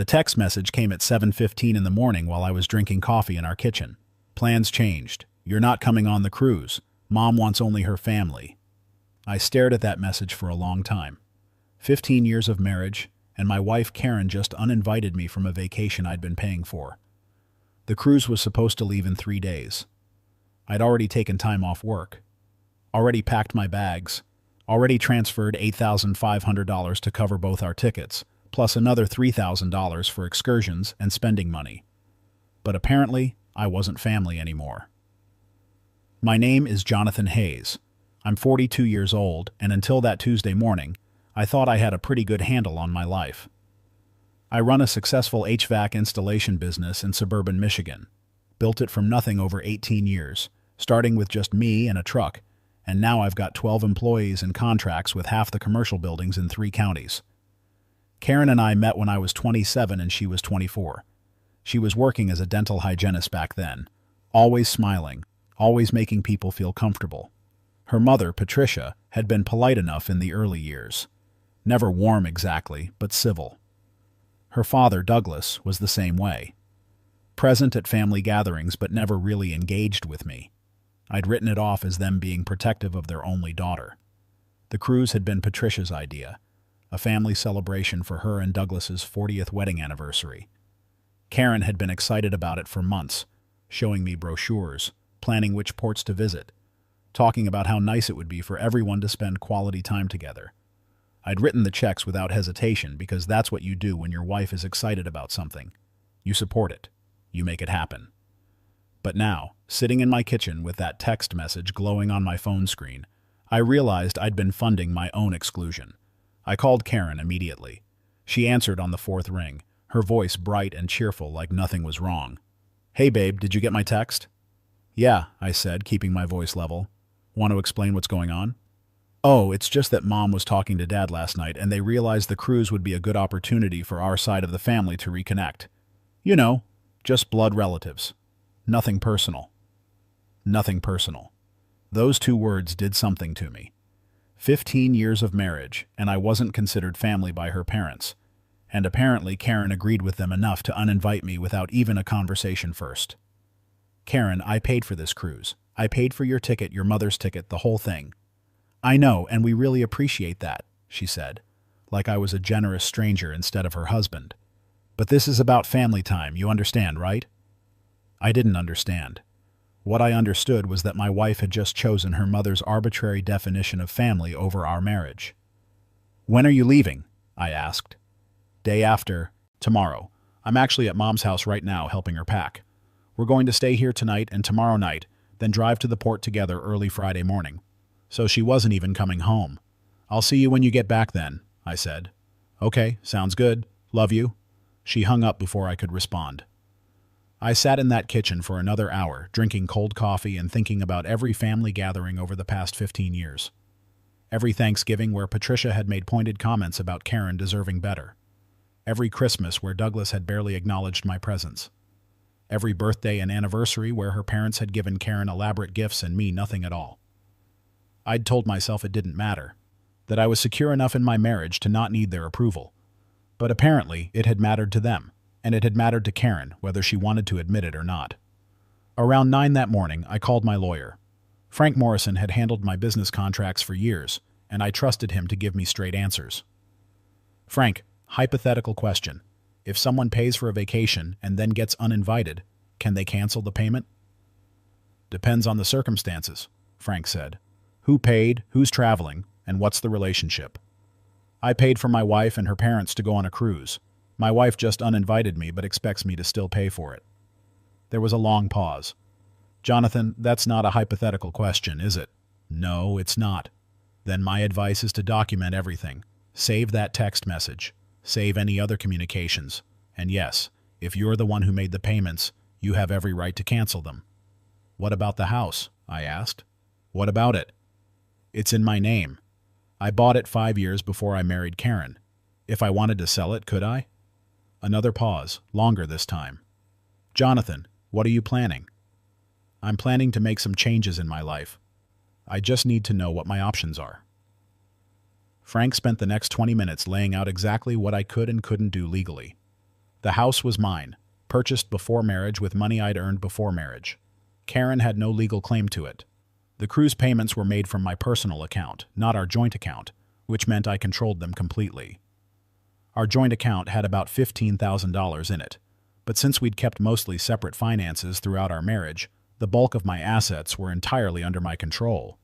The text message came at 7:15 in the morning while I was drinking coffee in our kitchen. Plans changed. You're not coming on the cruise. Mom wants only her family. I stared at that message for a long time. 15 years of marriage, and my wife Karen just uninvited me from a vacation I'd been paying for. The cruise was supposed to leave in 3 days. I'd already taken time off work, already packed my bags, already transferred $8,500 to cover both our tickets, plus another $3,000 for excursions and spending money. But apparently, I wasn't family anymore. My name is Jonathan Hayes. I'm 42 years old, and until that Tuesday morning, I thought I had a pretty good handle on my life. I run a successful HVAC installation business in suburban Michigan. Built it from nothing over 18 years, starting with just me and a truck, and now I've got 12 employees and contracts with half the commercial buildings in 3 counties. Karen and I met when I was 27 and she was 24. She was working as a dental hygienist back then, always smiling, always making people feel comfortable. Her mother, Patricia, had been polite enough in the early years. Never warm exactly, but civil. Her father, Douglas, was the same way. Present at family gatherings but never really engaged with me. I'd written it off as them being protective of their only daughter. The cruise had been Patricia's idea, a family celebration for her and Douglas's 40th wedding anniversary. Karen had been excited about it for months, showing me brochures, planning which ports to visit, talking about how nice it would be for everyone to spend quality time together. I'd written the checks without hesitation because that's what you do when your wife is excited about something. You support it. You make it happen. But now, sitting in my kitchen with that text message glowing on my phone screen, I realized I'd been funding my own exclusion. I called Karen immediately. She answered on the 4th ring, her voice bright and cheerful like nothing was wrong. "Hey babe, did you get my text?" "Yeah," I said, keeping my voice level. "Want to explain what's going on?" "Oh, it's just that Mom was talking to Dad last night and they realized the cruise would be a good opportunity for our side of the family to reconnect. You know, just blood relatives. Nothing personal." Nothing personal. Those 2 words did something to me. 15 years of marriage, and I wasn't considered family by her parents. And apparently Karen agreed with them enough to uninvite me without even a conversation first. "Karen, I paid for this cruise. I paid for your ticket, your mother's ticket, the whole thing." "I know, and we really appreciate that," she said, like I was a generous stranger instead of her husband. "But this is about family time, you understand, right?" I didn't understand. What I understood was that my wife had just chosen her mother's arbitrary definition of family over our marriage. "When are you leaving?" I asked. "Day after, tomorrow. I'm actually at Mom's house right now helping her pack. We're going to stay here tonight and tomorrow night, then drive to the port together early Friday morning." So she wasn't even coming home. "I'll see you when you get back then," I said. "Okay, sounds good. Love you." She hung up before I could respond. I sat in that kitchen for another hour, drinking cold coffee and thinking about every family gathering over the past 15 years. Every Thanksgiving where Patricia had made pointed comments about Karen deserving better. Every Christmas where Douglas had barely acknowledged my presence. Every birthday and anniversary where her parents had given Karen elaborate gifts and me nothing at all. I'd told myself it didn't matter, that I was secure enough in my marriage to not need their approval. But apparently it had mattered to them. And it had mattered to Karen, whether she wanted to admit it or not. Around 9 that morning, I called my lawyer. Frank Morrison had handled my business contracts for years, and I trusted him to give me straight answers. "Frank, hypothetical question. If someone pays for a vacation and then gets uninvited, can they cancel the payment?" "Depends on the circumstances," Frank said. "Who paid, who's traveling, and what's the relationship?" "I paid for my wife and her parents to go on a cruise. My wife just uninvited me but expects me to still pay for it." There was a long pause. "Jonathan, that's not a hypothetical question, is it?" "No, it's not." "Then my advice is to document everything. Save that text message. Save any other communications. And yes, if you're the one who made the payments, you have every right to cancel them." "What about the house?" I asked. "What about it?" "It's in my name. I bought it 5 years before I married Karen. If I wanted to sell it, could I?" Another pause, longer this time. "Jonathan, what are you planning?" "I'm planning to make some changes in my life. I just need to know what my options are." Frank spent the next 20 minutes laying out exactly what I could and couldn't do legally. The house was mine, purchased before marriage with money I'd earned before marriage. Karen had no legal claim to it. The cruise payments were made from my personal account, not our joint account, which meant I controlled them completely. Our joint account had about $15,000 in it, but since we'd kept mostly separate finances throughout our marriage, the bulk of my assets were entirely under my control.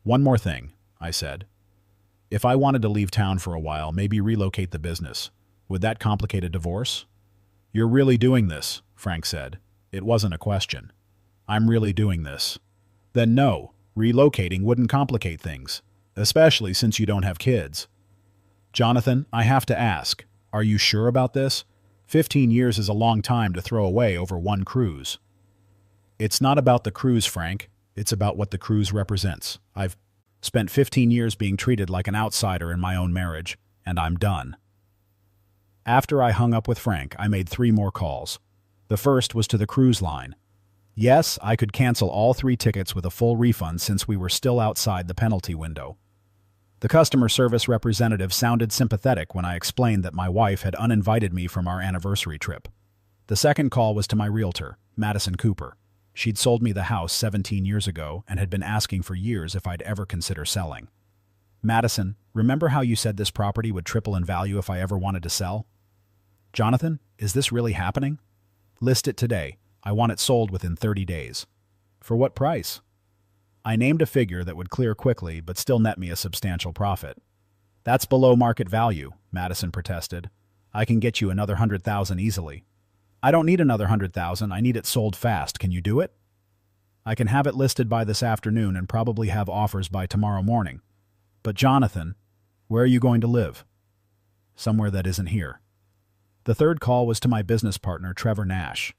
One more thing, I said. If I wanted to leave town for a while, maybe relocate the business, would that complicate a divorce? You're really doing this, Frank said. It wasn't a question. I'm really doing this. Then no, relocating wouldn't complicate things, especially since you don't have kids. Jonathan, I have to ask, are you sure about this? 15 years is a long time to throw away over one cruise. It's not about the cruise, Frank. It's about what the cruise represents. I've spent 15 years being treated like an outsider in my own marriage, and I'm done. After I hung up with Frank, I made 3 more calls. The first was to the cruise line. Yes, I could cancel all 3 tickets with a full refund since we were still outside the penalty window. The customer service representative sounded sympathetic when I explained that my wife had uninvited me from our anniversary trip. The second call was to my realtor, Madison Cooper. She'd sold me the house 17 years ago and had been asking for years if I'd ever consider selling. Madison, remember how you said this property would triple in value if I ever wanted to sell? Jonathan, is this really happening? List it today. I want it sold within 30 days. For what price? I named a figure that would clear quickly but still net me a substantial profit. That's below market value, Madison protested. I can get you another $100,000 easily. I don't need another $100,000. I need it sold fast. Can you do it? I can have it listed by this afternoon and probably have offers by tomorrow morning. But Jonathan, where are you going to live? Somewhere that isn't here. The third call was to my business partner, Trevor Nash.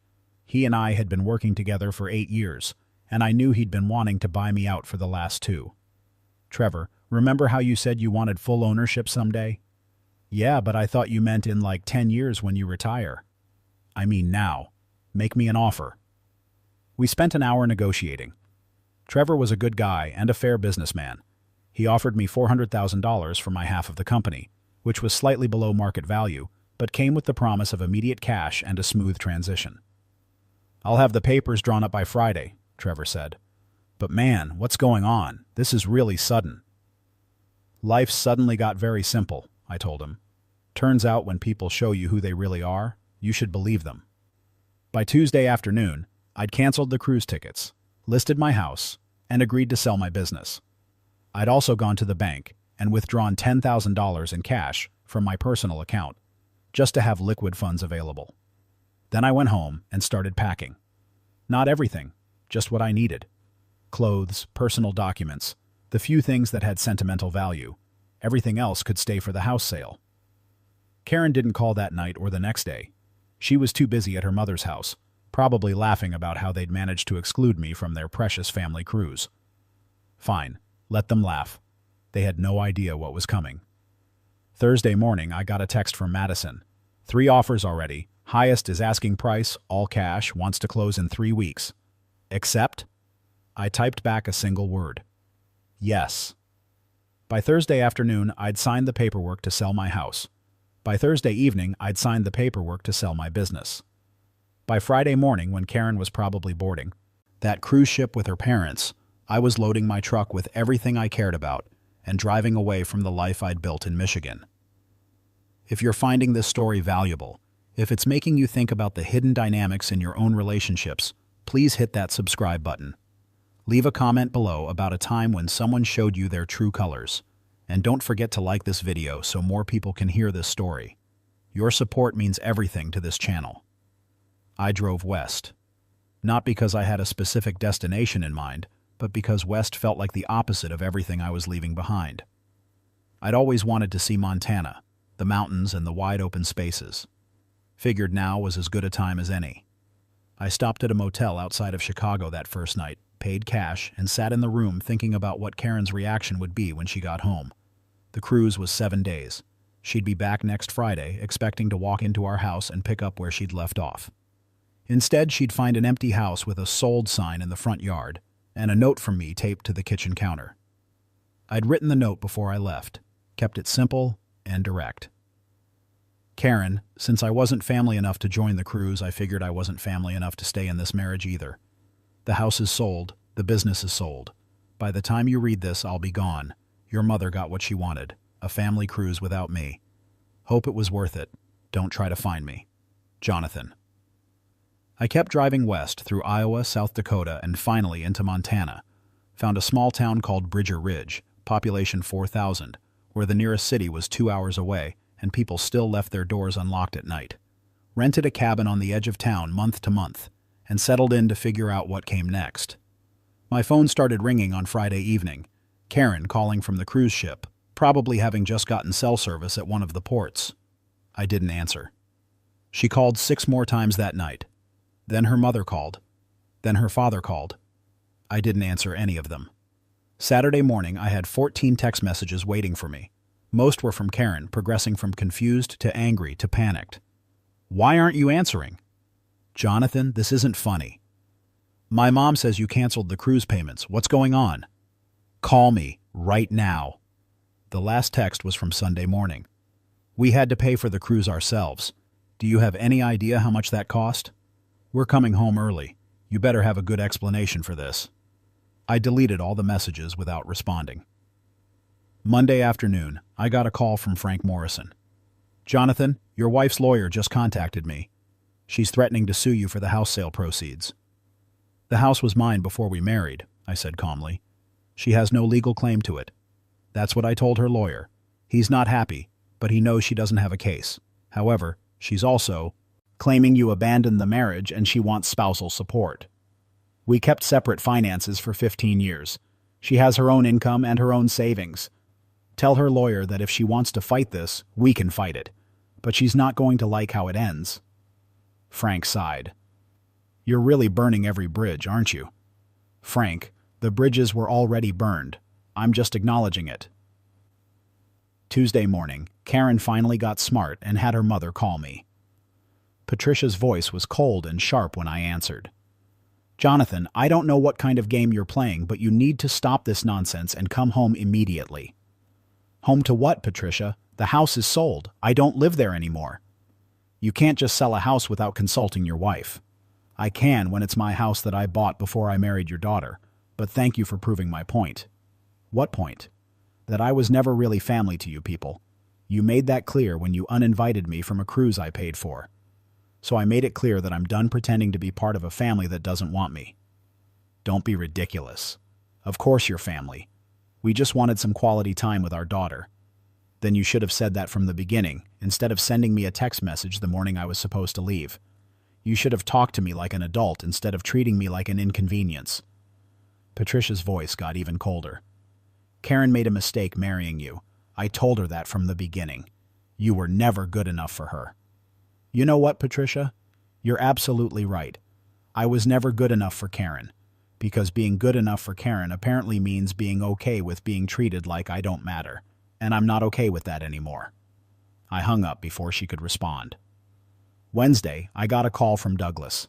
He and I had been working together for 8 years, and I knew he'd been wanting to buy me out for the last 2. Trevor, remember how you said you wanted full ownership someday? Yeah, but I thought you meant in like 10 years when you retire. I mean now. Make me an offer. We spent an hour negotiating. Trevor was a good guy and a fair businessman. He offered me $400,000 for my half of the company, which was slightly below market value, but came with the promise of immediate cash and a smooth transition. I'll have the papers drawn up by Friday, Trevor said. But man, what's going on? This is really sudden. Life suddenly got very simple, I told him. Turns out when people show you who they really are, you should believe them. By Tuesday afternoon, I'd canceled the cruise tickets, listed my house, and agreed to sell my business. I'd also gone to the bank and withdrawn $10,000 in cash from my personal account, just to have liquid funds available. Then I went home and started packing. Not everything, just what I needed. Clothes, personal documents, the few things that had sentimental value. Everything else could stay for the house sale. Karen didn't call that night or the next day. She was too busy at her mother's house, probably laughing about how they'd managed to exclude me from their precious family cruise. Fine, let them laugh. They had no idea what was coming. Thursday morning, I got a text from Madison. 3 offers already. Highest is asking price, all cash, wants to close in 3 weeks. Accept? I typed back a single word. Yes. By Thursday afternoon, I'd signed the paperwork to sell my house. By Thursday evening, I'd signed the paperwork to sell my business. By Friday morning, when Karen was probably boarding that cruise ship with her parents, I was loading my truck with everything I cared about and driving away from the life I'd built in Michigan. If you're finding this story valuable, if it's making you think about the hidden dynamics in your own relationships, please hit that subscribe button. Leave a comment below about a time when someone showed you their true colors. And don't forget to like this video so more people can hear this story. Your support means everything to this channel. I drove west. Not because I had a specific destination in mind, but because west felt like the opposite of everything I was leaving behind. I'd always wanted to see Montana, the mountains and the wide open spaces. Figured now was as good a time as any. I stopped at a motel outside of Chicago that first night, paid cash, and sat in the room thinking about what Karen's reaction would be when she got home. The cruise was 7 days. She'd be back next Friday, expecting to walk into our house and pick up where she'd left off. Instead, she'd find an empty house with a sold sign in the front yard and a note from me taped to the kitchen counter. I'd written the note before I left, kept it simple and direct. Karen, since I wasn't family enough to join the cruise, I figured I wasn't family enough to stay in this marriage either. The house is sold. The business is sold. By the time you read this, I'll be gone. Your mother got what she wanted. A family cruise without me. Hope it was worth it. Don't try to find me. Jonathan. I kept driving west through Iowa, South Dakota, and finally into Montana. Found a small town called Bridger Ridge, population 4,000, where the nearest city was 2 hours away, and people still left their doors unlocked at night. Rented a cabin on the edge of town month to month, and settled in to figure out what came next. My phone started ringing on Friday evening. Karen calling from the cruise ship, probably having just gotten cell service at one of the ports. I didn't answer. She called 6 more times that night. Then her mother called. Then her father called. I didn't answer any of them. Saturday morning, I had 14 text messages waiting for me. Most were from Karen, progressing from confused to angry to panicked. Why aren't you answering? Jonathan, this isn't funny. My mom says you canceled the cruise payments. What's going on? Call me right now. The last text was from Sunday morning. We had to pay for the cruise ourselves. Do you have any idea how much that cost? We're coming home early. You better have a good explanation for this. I deleted all the messages without responding. Monday afternoon, I got a call from Frank Morrison. Jonathan, your wife's lawyer just contacted me. She's threatening to sue you for the house sale proceeds. The house was mine before we married, I said calmly. She has no legal claim to it. That's what I told her lawyer. He's not happy, but he knows she doesn't have a case. However, she's also claiming you abandoned the marriage and she wants spousal support. We kept separate finances for 15 years. She has her own income and her own savings. Tell her lawyer that if she wants to fight this, we can fight it. But she's not going to like how it ends. Frank sighed. You're really burning every bridge, aren't you? Frank, the bridges were already burned. I'm just acknowledging it. Tuesday morning, Karen finally got smart and had her mother call me. Patricia's voice was cold and sharp when I answered. Jonathan, I don't know what kind of game you're playing, but you need to stop this nonsense and come home immediately. Home to what, Patricia? The house is sold. I don't live there anymore. You can't just sell a house without consulting your wife. I can when it's my house that I bought before I married your daughter, but thank you for proving my point. What point? That I was never really family to you people. You made that clear when you uninvited me from a cruise I paid for. So I made it clear that I'm done pretending to be part of a family that doesn't want me. Don't be ridiculous. Of course you're family. We just wanted some quality time with our daughter. Then you should have said that from the beginning, instead of sending me a text message the morning I was supposed to leave. You should have talked to me like an adult instead of treating me like an inconvenience. Patricia's voice got even colder. Karen made a mistake marrying you. I told her that from the beginning. You were never good enough for her. You know what, Patricia? You're absolutely right. I was never good enough for Karen, because being good enough for Karen apparently means being okay with being treated like I don't matter, and I'm not okay with that anymore. I hung up before she could respond. Wednesday, I got a call from Douglas.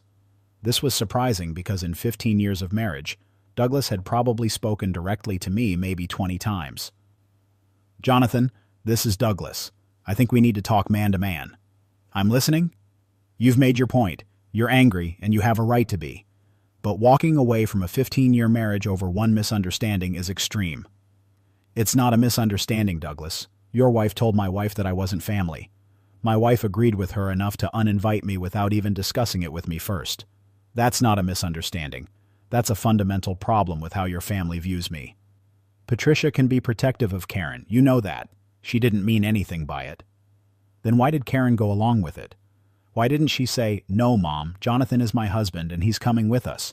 This was surprising because in 15 years of marriage, Douglas had probably spoken directly to me maybe 20 times. Jonathan, this is Douglas. I think we need to talk man to man. I'm listening? You've made your point. You're angry, and you have a right to be. But walking away from a 15-year marriage over one misunderstanding is extreme. It's not a misunderstanding, Douglas. Your wife told my wife that I wasn't family. My wife agreed with her enough to uninvite me without even discussing it with me first. That's not a misunderstanding. That's a fundamental problem with how your family views me. Patricia can be protective of Karen. You know that. She didn't mean anything by it. Then why did Karen go along with it? Why didn't she say, "No, Mom, Jonathan is my husband and he's coming with us"?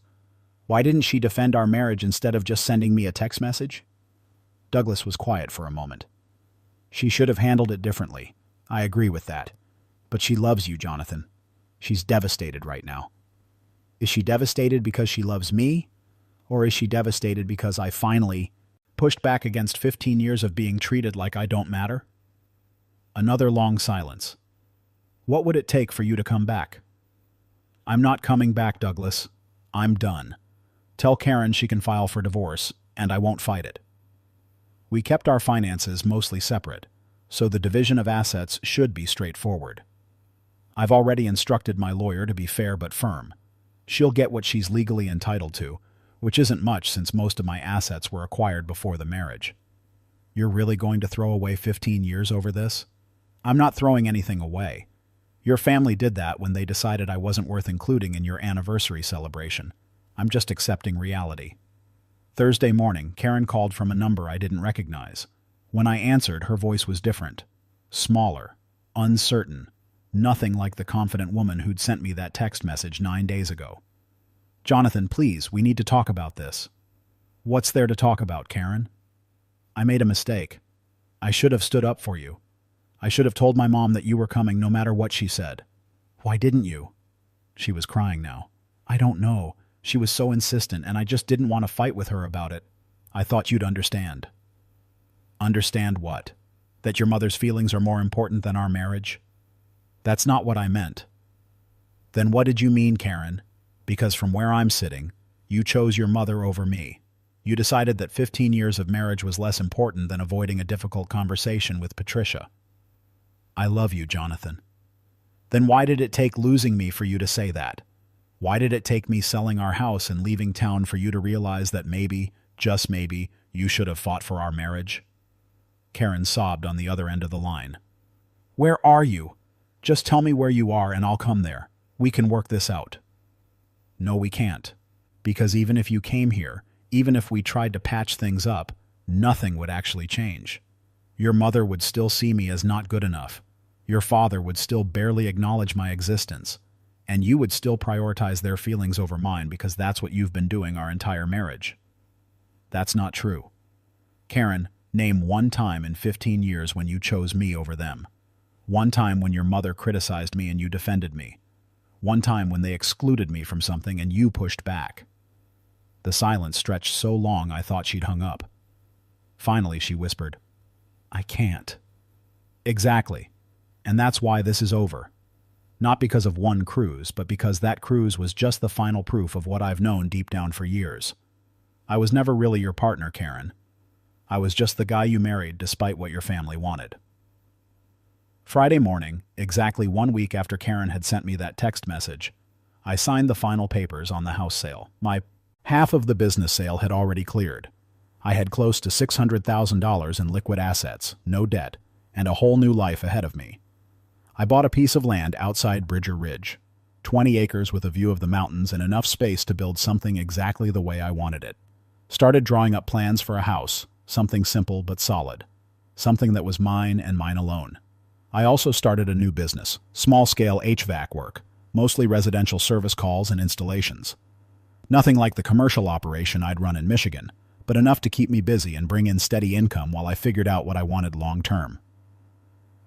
Why didn't she defend our marriage instead of just sending me a text message? Douglas was quiet for a moment. She should have handled it differently. I agree with that. But she loves you, Jonathan. She's devastated right now. Is she devastated because she loves me? Or is she devastated because I finally pushed back against 15 years of being treated like I don't matter? Another long silence. What would it take for you to come back? I'm not coming back, Douglas. I'm done. Tell Karen she can file for divorce, and I won't fight it. We kept our finances mostly separate, so the division of assets should be straightforward. I've already instructed my lawyer to be fair but firm. She'll get what she's legally entitled to, which isn't much since most of my assets were acquired before the marriage. You're really going to throw away 15 years over this? I'm not throwing anything away. Your family did that when they decided I wasn't worth including in your anniversary celebration. I'm just accepting reality. Thursday morning, Karen called from a number I didn't recognize. When I answered, her voice was different. Smaller. Uncertain. Nothing like the confident woman who'd sent me that text message 9 days ago. Jonathan, please, we need to talk about this. What's there to talk about, Karen? I made a mistake. I should have stood up for you. I should have told my mom that you were coming no matter what she said. Why didn't you? She was crying now. I don't know. She was so insistent, and I just didn't want to fight with her about it. I thought you'd understand. Understand what? That your mother's feelings are more important than our marriage? That's not what I meant. Then what did you mean, Karen? Because from where I'm sitting, you chose your mother over me. You decided that 15 years of marriage was less important than avoiding a difficult conversation with Patricia. I love you, Jonathan. Then why did it take losing me for you to say that? Why did it take me selling our house and leaving town for you to realize that maybe, just maybe, you should have fought for our marriage? Karen sobbed on the other end of the line. Where are you? Just tell me where you are and I'll come there. We can work this out. No, we can't. Because even if you came here, even if we tried to patch things up, nothing would actually change. Your mother would still see me as not good enough. Your father would still barely acknowledge my existence. And you would still prioritize their feelings over mine because that's what you've been doing our entire marriage. That's not true. Karen, name one time in 15 years when you chose me over them. One time when your mother criticized me and you defended me. One time when they excluded me from something and you pushed back. The silence stretched so long I thought she'd hung up. Finally, she whispered, I can't. Exactly. And that's why this is over. Not because of one cruise, but because that cruise was just the final proof of what I've known deep down for years. I was never really your partner, Karen. I was just the guy you married despite what your family wanted. Friday morning, exactly 1 week after Karen had sent me that text message, I signed the final papers on the house sale. My half of the business sale had already cleared. I had close to $600,000 in liquid assets, no debt, and a whole new life ahead of me. I bought a piece of land outside Bridger Ridge, 20 acres with a view of the mountains and enough space to build something exactly the way I wanted it. Started drawing up plans for a house, something simple but solid, something that was mine and mine alone. I also started a new business, small-scale HVAC work, mostly residential service calls and installations. Nothing like the commercial operation I'd run in Michigan, but enough to keep me busy and bring in steady income while I figured out what I wanted long-term.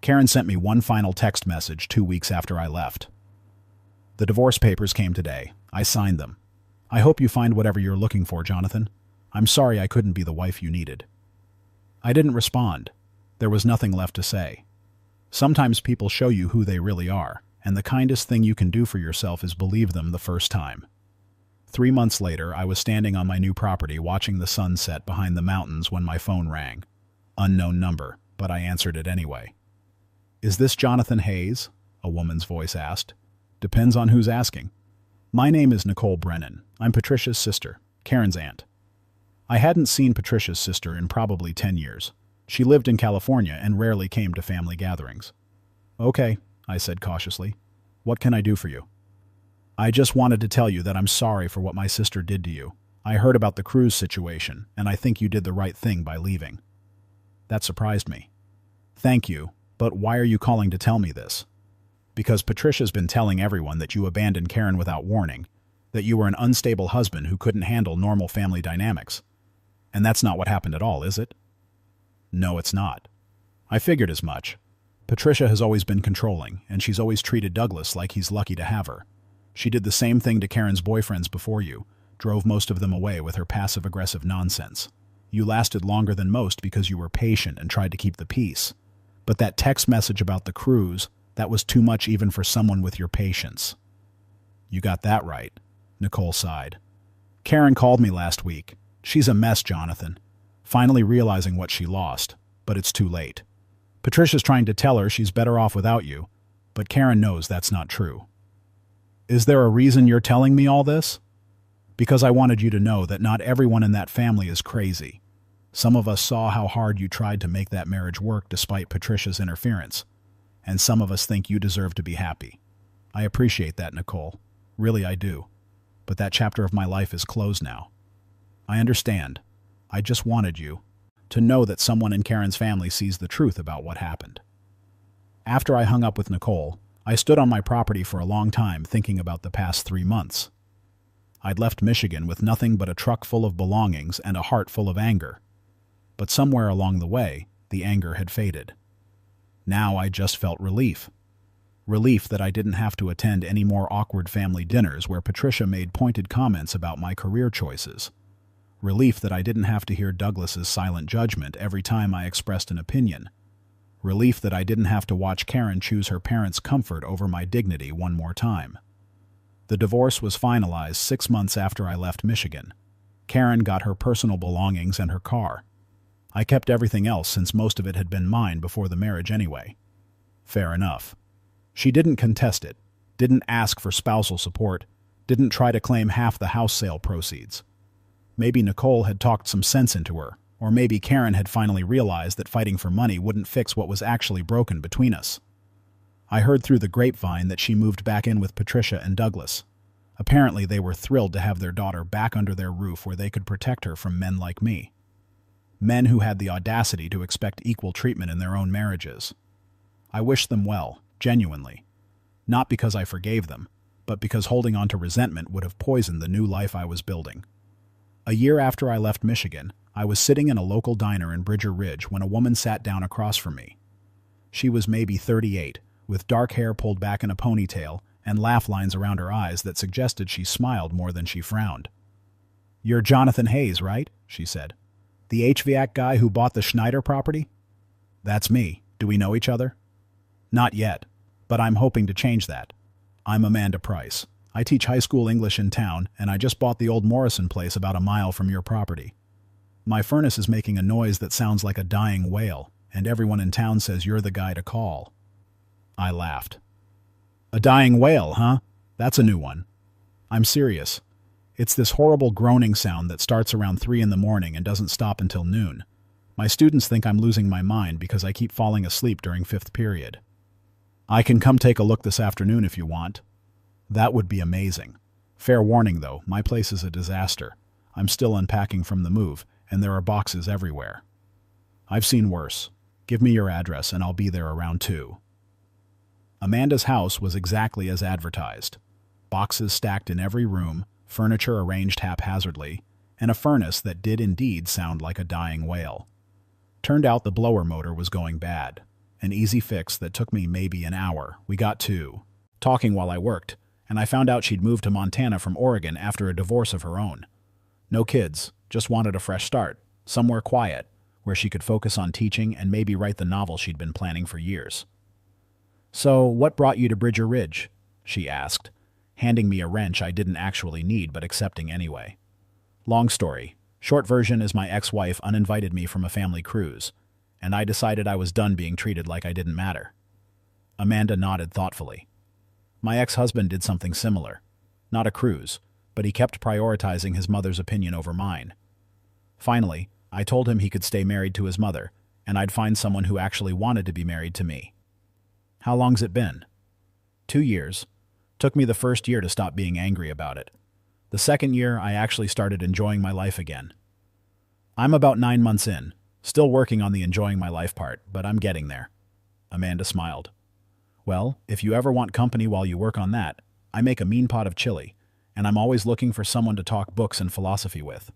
Karen sent me one final text message 2 weeks after I left. The divorce papers came today. I signed them. I hope you find whatever you're looking for, Jonathan. I'm sorry I couldn't be the wife you needed. I didn't respond. There was nothing left to say. Sometimes people show you who they really are, and the kindest thing you can do for yourself is believe them the first time. 3 months later, I was standing on my new property watching the sun set behind the mountains when my phone rang. Unknown number, but I answered it anyway. Is this Jonathan Hayes? A woman's voice asked. Depends on who's asking. My name is Nicole Brennan. I'm Patricia's sister, Karen's aunt. I hadn't seen Patricia's sister in probably 10 years. She lived in California and rarely came to family gatherings. Okay, I said cautiously. What can I do for you? I just wanted to tell you that I'm sorry for what my sister did to you. I heard about the cruise situation, and I think you did the right thing by leaving. That surprised me. Thank you, but why are you calling to tell me this? Because Patricia's been telling everyone that you abandoned Karen without warning, that you were an unstable husband who couldn't handle normal family dynamics. And that's not what happened at all, is it? No, it's not. I figured as much. Patricia has always been controlling, and she's always treated Douglas like he's lucky to have her. She did the same thing to Karen's boyfriends before you, drove most of them away with her passive-aggressive nonsense. You lasted longer than most because you were patient and tried to keep the peace. But that text message about the cruise, that was too much even for someone with your patience. You got that right, Nicole sighed. Karen called me last week. She's a mess, Jonathan. Finally realizing what she lost, but it's too late. Patricia's trying to tell her she's better off without you, but Karen knows that's not true. Is there a reason you're telling me all this? Because I wanted you to know that not everyone in that family is crazy. Some of us saw how hard you tried to make that marriage work despite Patricia's interference, and some of us think you deserve to be happy. I appreciate that, Nicole. Really, I do. But that chapter of my life is closed now. I understand. I just wanted you to know that someone in Karen's family sees the truth about what happened. After I hung up with Nicole, I stood on my property for a long time thinking about the past 3 months. I'd left Michigan with nothing but a truck full of belongings and a heart full of anger. But somewhere along the way, the anger had faded. Now I just felt relief. Relief that I didn't have to attend any more awkward family dinners where Patricia made pointed comments about my career choices. Relief that I didn't have to hear Douglas's silent judgment every time I expressed an opinion. Relief that I didn't have to watch Karen choose her parents' comfort over my dignity one more time. The divorce was finalized 6 months after I left Michigan. Karen got her personal belongings and her car. I kept everything else since most of it had been mine before the marriage anyway. Fair enough. She didn't contest it, didn't ask for spousal support, didn't try to claim half the house sale proceeds. Maybe Nicole had talked some sense into her, or maybe Karen had finally realized that fighting for money wouldn't fix what was actually broken between us. I heard through the grapevine that she moved back in with Patricia and Douglas. Apparently they were thrilled to have their daughter back under their roof where they could protect her from men like me. Men who had the audacity to expect equal treatment in their own marriages. I wished them well, genuinely. Not because I forgave them, but because holding on to resentment would have poisoned the new life I was building. A year after I left Michigan, I was sitting in a local diner in Bridger Ridge when a woman sat down across from me. She was maybe 38, with dark hair pulled back in a ponytail and laugh lines around her eyes that suggested she smiled more than she frowned. "You're Jonathan Hayes, right?" she said. "The HVAC guy who bought the Schneider property?" "That's me. Do we know each other?" "Not yet, but I'm hoping to change that. I'm Amanda Price. I teach high school English in town, and I just bought the old Morrison place about a mile from your property. My furnace is making a noise that sounds like a dying whale, and everyone in town says you're the guy to call." I laughed. "A dying whale, huh? That's a new one." "I'm serious. It's this horrible groaning sound that starts around 3 in the morning and doesn't stop until noon. My students think I'm losing my mind because I keep falling asleep during 5th period. I can come take a look this afternoon if you want." "That would be amazing. Fair warning, though, my place is a disaster. I'm still unpacking from the move, and there are boxes everywhere." "I've seen worse. Give me your address and I'll be there around 2. Amanda's house was exactly as advertised. Boxes stacked in every room, furniture arranged haphazardly, and a furnace that did indeed sound like a dying whale. Turned out the blower motor was going bad. An easy fix that took me maybe an hour. We got to talking while I worked, and I found out she'd moved to Montana from Oregon after a divorce of her own. No kids, just wanted a fresh start, somewhere quiet, where she could focus on teaching and maybe write the novel she'd been planning for years. "So, what brought you to Bridger Ridge?" she asked, handing me a wrench I didn't actually need but accepting anyway. Long story. Short version is my ex-wife uninvited me from a family cruise, and I decided I was done being treated like I didn't matter. Amanda nodded thoughtfully. My ex-husband did something similar. Not a cruise, but he kept prioritizing his mother's opinion over mine. Finally, I told him he could stay married to his mother, and I'd find someone who actually wanted to be married to me. How long's it been? 2 years. Took me the first year to stop being angry about it. The second year, I actually started enjoying my life again. I'm about 9 months in, still working on the enjoying my life part, but I'm getting there. Amanda smiled. Well, if you ever want company while you work on that, I make a mean pot of chili, and I'm always looking for someone to talk books and philosophy with.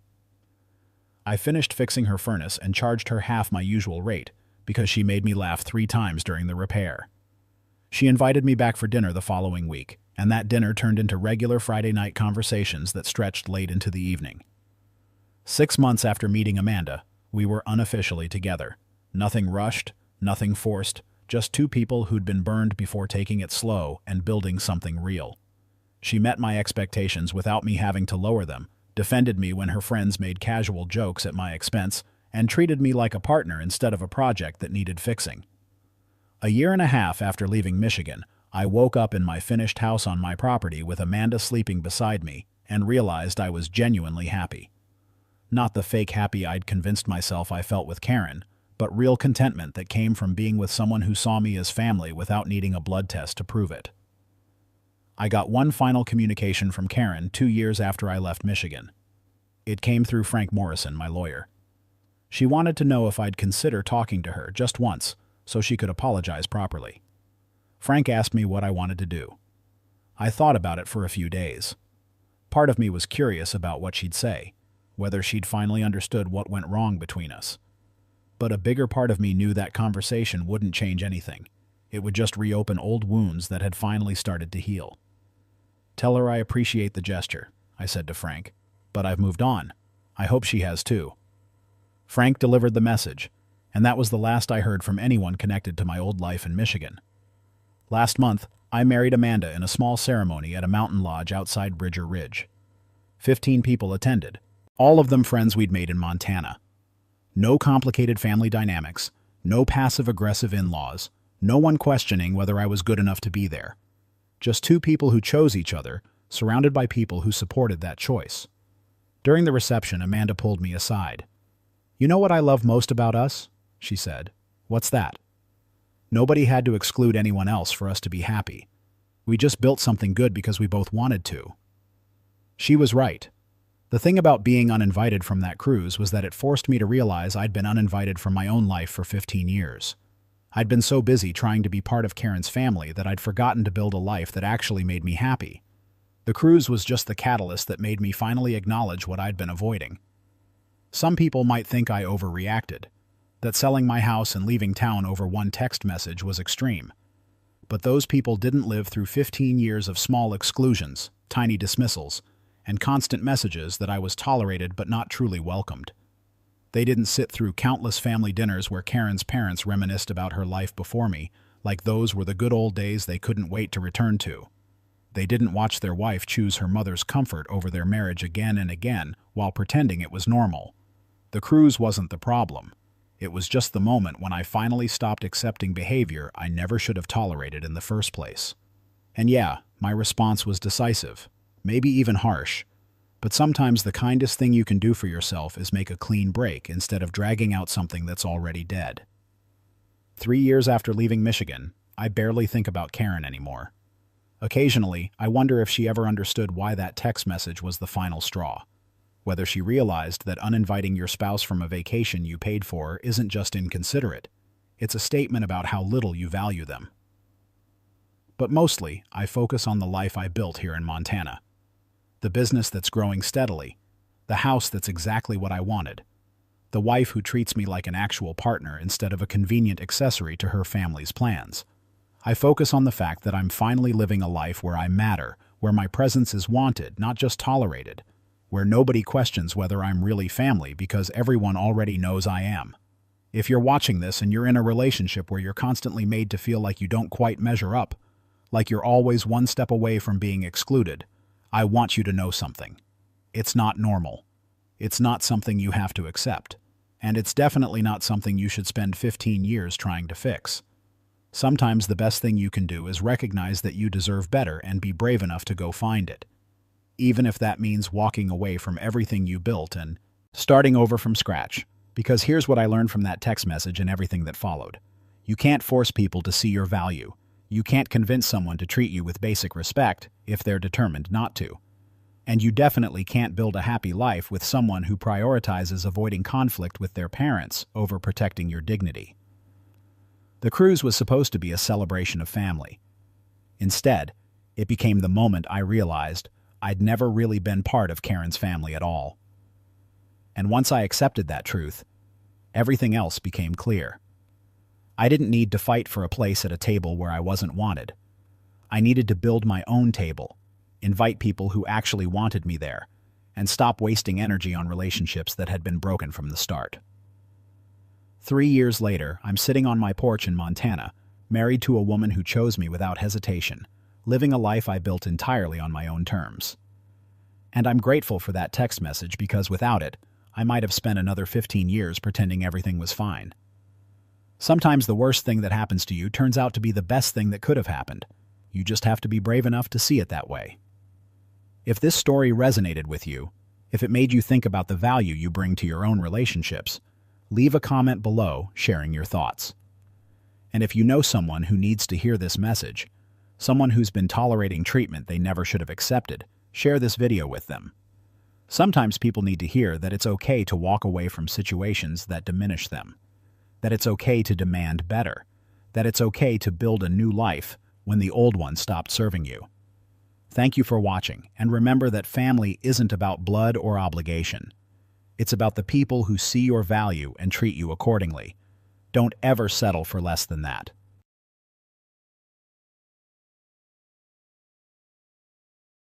I finished fixing her furnace and charged her half my usual rate because she made me laugh 3 times during the repair. She invited me back for dinner the following week, and that dinner turned into regular Friday night conversations that stretched late into the evening. 6 months after meeting Amanda, we were unofficially together. Nothing rushed, nothing forced, just 2 people who'd been burned before taking it slow and building something real. She met my expectations without me having to lower them, defended me when her friends made casual jokes at my expense, and treated me like a partner instead of a project that needed fixing. A year and a half after leaving Michigan, I woke up in my finished house on my property with Amanda sleeping beside me and realized I was genuinely happy. Not the fake happy I'd convinced myself I felt with Karen, but real contentment that came from being with someone who saw me as family without needing a blood test to prove it. I got one final communication from Karen 2 years after I left Michigan. It came through Frank Morrison, my lawyer. She wanted to know if I'd consider talking to her just once so she could apologize properly. Frank asked me what I wanted to do. I thought about it for a few days. Part of me was curious about what she'd say, whether she'd finally understood what went wrong between us. But a bigger part of me knew that conversation wouldn't change anything. It would just reopen old wounds that had finally started to heal. "Tell her I appreciate the gesture," I said to Frank, "but I've moved on. I hope she has too." Frank delivered the message, and that was the last I heard from anyone connected to my old life in Michigan. Last month, I married Amanda in a small ceremony at a mountain lodge outside Bridger Ridge. 15 people attended, all of them friends we'd made in Montana. No complicated family dynamics, no passive-aggressive in-laws, no one questioning whether I was good enough to be there. Just two people who chose each other, surrounded by people who supported that choice. During the reception, Amanda pulled me aside. "You know what I love most about us?" she said. "What's that?" Nobody had to exclude anyone else for us to be happy. We just built something good because we both wanted to. She was right. The thing about being uninvited from that cruise was that it forced me to realize I'd been uninvited from my own life for 15 years. I'd been so busy trying to be part of Karen's family that I'd forgotten to build a life that actually made me happy. The cruise was just the catalyst that made me finally acknowledge what I'd been avoiding. Some people might think I overreacted, that selling my house and leaving town over one text message was extreme. But those people didn't live through 15 years of small exclusions, tiny dismissals, and constant messages that I was tolerated but not truly welcomed. They didn't sit through countless family dinners where Karen's parents reminisced about her life before me, like those were the good old days they couldn't wait to return to. They didn't watch their wife choose her mother's comfort over their marriage again and again while pretending it was normal. The cruise wasn't the problem. It was just the moment when I finally stopped accepting behavior I never should have tolerated in the first place. And yeah, my response was decisive, maybe even harsh. But sometimes the kindest thing you can do for yourself is make a clean break instead of dragging out something that's already dead. 3 years after leaving Michigan, I barely think about Karen anymore. Occasionally, I wonder if she ever understood why that text message was the final straw. Whether she realized that uninviting your spouse from a vacation you paid for isn't just inconsiderate. It's a statement about how little you value them. But mostly, I focus on the life I built here in Montana. The business that's growing steadily, the house that's exactly what I wanted, the wife who treats me like an actual partner instead of a convenient accessory to her family's plans. I focus on the fact that I'm finally living a life where I matter, where my presence is wanted, not just tolerated, where nobody questions whether I'm really family because everyone already knows I am. If you're watching this and you're in a relationship where you're constantly made to feel like you don't quite measure up, like you're always one step away from being excluded, I want you to know something. It's not normal. It's not something you have to accept. And it's definitely not something you should spend 15 years trying to fix. Sometimes the best thing you can do is recognize that you deserve better and be brave enough to go find it. Even if that means walking away from everything you built and starting over from scratch. Because here's what I learned from that text message and everything that followed. You can't force people to see your value. You can't convince someone to treat you with basic respect if they're determined not to. And you definitely can't build a happy life with someone who prioritizes avoiding conflict with their parents over protecting your dignity. The cruise was supposed to be a celebration of family. Instead, it became the moment I realized I'd never really been part of Karen's family at all. And once I accepted that truth, everything else became clear. I didn't need to fight for a place at a table where I wasn't wanted. I needed to build my own table, invite people who actually wanted me there, and stop wasting energy on relationships that had been broken from the start. 3 years later, I'm sitting on my porch in Montana, married to a woman who chose me without hesitation, living a life I built entirely on my own terms. And I'm grateful for that text message because without it, I might have spent another 15 years pretending everything was fine. Sometimes the worst thing that happens to you turns out to be the best thing that could have happened. You just have to be brave enough to see it that way. If this story resonated with you, if it made you think about the value you bring to your own relationships, leave a comment below sharing your thoughts. And if you know someone who needs to hear this message, someone who's been tolerating treatment they never should have accepted, share this video with them. Sometimes people need to hear that it's okay to walk away from situations that diminish them, that it's okay to demand better, that it's okay to build a new life when the old one stopped serving you. Thank you for watching, and remember that family isn't about blood or obligation. It's about the people who see your value and treat you accordingly. Don't ever settle for less than that.